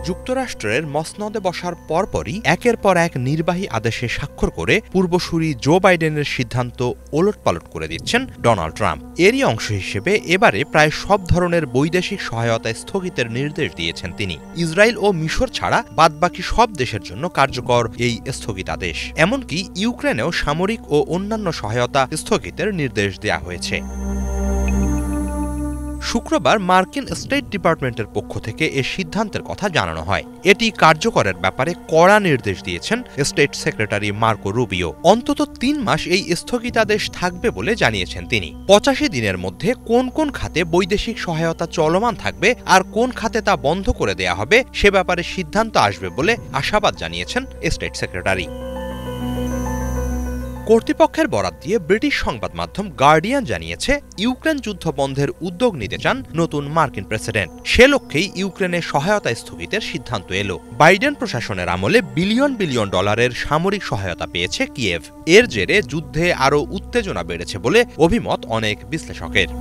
যুক্তরাষ্ট্রের মসনদে বসার পরপরই একের পর এক নির্বাহী আদেশে স্বাক্ষর করে পূর্বসূরি জো বাইডেনের সিদ্ধান্ত ওলটপালট করে দিচ্ছেন ডোনাল্ড ট্রাম্প। এরই অংশ হিসেবে এবারে প্রায় সব ধরনের বৈদেশিক সহায়তা স্থগিতের নির্দেশ দিয়েছেন তিনি। ইসরায়েল ও মিশর ছাড়া বাদবাকি সব দেশের জন্য কার্যকর এই স্থগিতাদেশ। এমনকি ইউক্রেনেও সামরিক ও অন্যান্য সহায়তা স্থগিতের নির্দেশ দেয়া হয়েছে। শুক্রবার মার্কিন স্টেট ডিপার্টমেন্টের পক্ষ থেকে এ সিদ্ধান্তের কথা জানানো হয়। এটি কার্যকরের ব্যাপারে কড়া নির্দেশ দিয়েছেন স্টেট সেক্রেটারি মার্কো রুবিও। অন্তত ৩ মাস এই স্থগিতাদেশ থাকবে বলে জানিয়েছেন তিনি। ৮৫ দিনের মধ্যে কোন কোন খাতে বৈদেশিক সহায়তা চলমান থাকবে আর কোন খাতে তা বন্ধ করে দেয়া হবে সে ব্যাপারে সিদ্ধান্ত আসবে বলে আশাবাদ জানিয়েছেন স্টেট সেক্রেটারি। কর্তৃপক্ষের বরাত দিয়ে ব্রিটিশ সংবাদ মাধ্যম গার্ডিয়ান জানিয়েছে, ইউক্রেন যুদ্ধ বন্ধের উদ্যোগ নিতে চান নতুন মার্কিন প্রেসিডেন্ট। সে লক্ষ্যেই ইউক্রেনে সহায়তা স্থগিতের সিদ্ধান্ত এলো। বাইডেন প্রশাসনের আমলে বিলিয়ন বিলিয়ন ডলারের সামরিক সহায়তা পেয়েছে কিয়েভ। এর জেরে যুদ্ধে আরও উত্তেজনা বেড়েছে বলে অভিমত অনেক বিশ্লেষকের।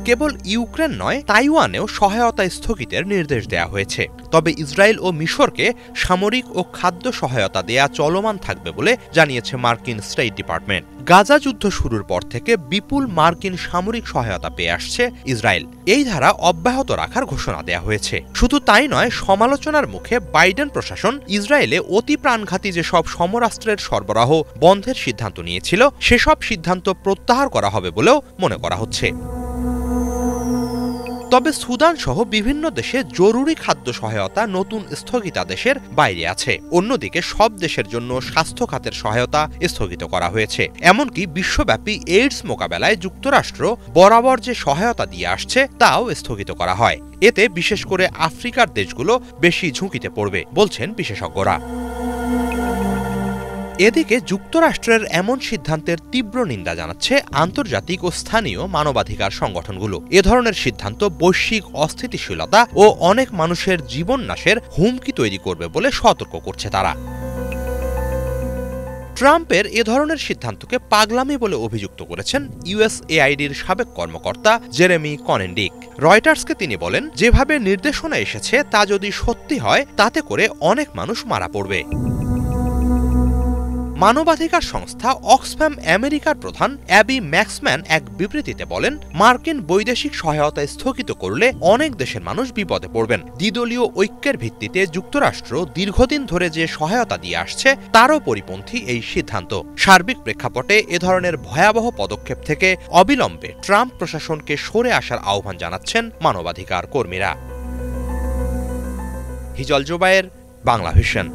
কেবল ইউক্রেন নয়, তাইওয়ানেও সহায়তা স্থগিতের নির্দেশ দেয়া হয়েছে। তবে ইসরায়েল ও মিশরকে সামরিক ও খাদ্য সহায়তা দেয়া চলমান থাকবে বলে জানিয়েছে মার্কিন স্টেট ডিপার্টমেন্ট। গাজা যুদ্ধ শুরুর পর থেকে বিপুল মার্কিন সামরিক সহায়তা পেয়ে আসছে ইসরায়েল। এই ধারা অব্যাহত রাখার ঘোষণা দেয়া হয়েছে। শুধু তাই নয়, সমালোচনার মুখে বাইডেন প্রশাসন ইসরায়েলে অতি প্রাণঘাতী যেসব সমরাস্ত্রের সরবরাহ বন্ধের সিদ্ধান্ত নিয়েছিল সেসব সিদ্ধান্ত প্রত্যাহার করা হবে বলেও মনে করা হচ্ছে। তবে সুদান সহ বিভিন্ন দেশে জরুরি খাদ্য সহায়তা নতুন স্থগিতাদেশের বাইরে আছে। অন্যদিকে সব দেশের জন্য স্বাস্থ্য খাতের সহায়তা স্থগিত করা হয়েছে। এমনকি বিশ্বব্যাপী এইডস মোকাবেলায় যুক্তরাষ্ট্র বরাবর যে সহায়তা দিয়ে আসছে তাও স্থগিত করা হয়। এতে বিশেষ করে আফ্রিকার দেশগুলো বেশি ঝুঁকিতে পড়বে বলছেন বিশেষজ্ঞরা। এদিকে যুক্তরাষ্ট্রের এমন সিদ্ধান্তের তীব্র নিন্দা জানাচ্ছে আন্তর্জাতিক ও স্থানীয় মানবাধিকার সংগঠনগুলো। এ ধরনের সিদ্ধান্ত বৈশ্বিক অস্থিতিশীলতা ও অনেক মানুষের জীবন নাশের হুমকি তৈরি করবে বলে সতর্ক করছে তারা। ট্রাম্পের এ ধরনের সিদ্ধান্তকে পাগলামি বলে অভিযুক্ত করেছেন ইউএসএআইডির সাবেক কর্মকর্তা জেরেমি কনেনডিক। রয়টার্সকে তিনি বলেন, যেভাবে নির্দেশনা এসেছে তা যদি সত্যি হয় তাতে করে অনেক মানুষ মারা পড়বে। মানবাধিকার সংস্থা অক্সফ্যাম আমেরিকার প্রধান অ্যাবি ম্যাক্সম্যান এক বিবৃতিতে বলেন, মার্কিন বৈদেশিক সহায়তা স্থগিত করলে অনেক দেশের মানুষ বিপদে পড়বেন। দ্বিদলীয় ঐক্যের ভিত্তিতে যুক্তরাষ্ট্র দীর্ঘদিন ধরে যে সহায়তা দিয়ে আসছে তারও পরিপন্থী এই সিদ্ধান্ত। সার্বিক প্রেক্ষাপটে এ ধরনের ভয়াবহ পদক্ষেপ থেকে অবিলম্বে ট্রাম্প প্রশাসনকে সরে আসার আহ্বান জানাচ্ছেন মানবাধিকার কর্মীরা। হিজল জোবায়ের, বাংলা ভিশন।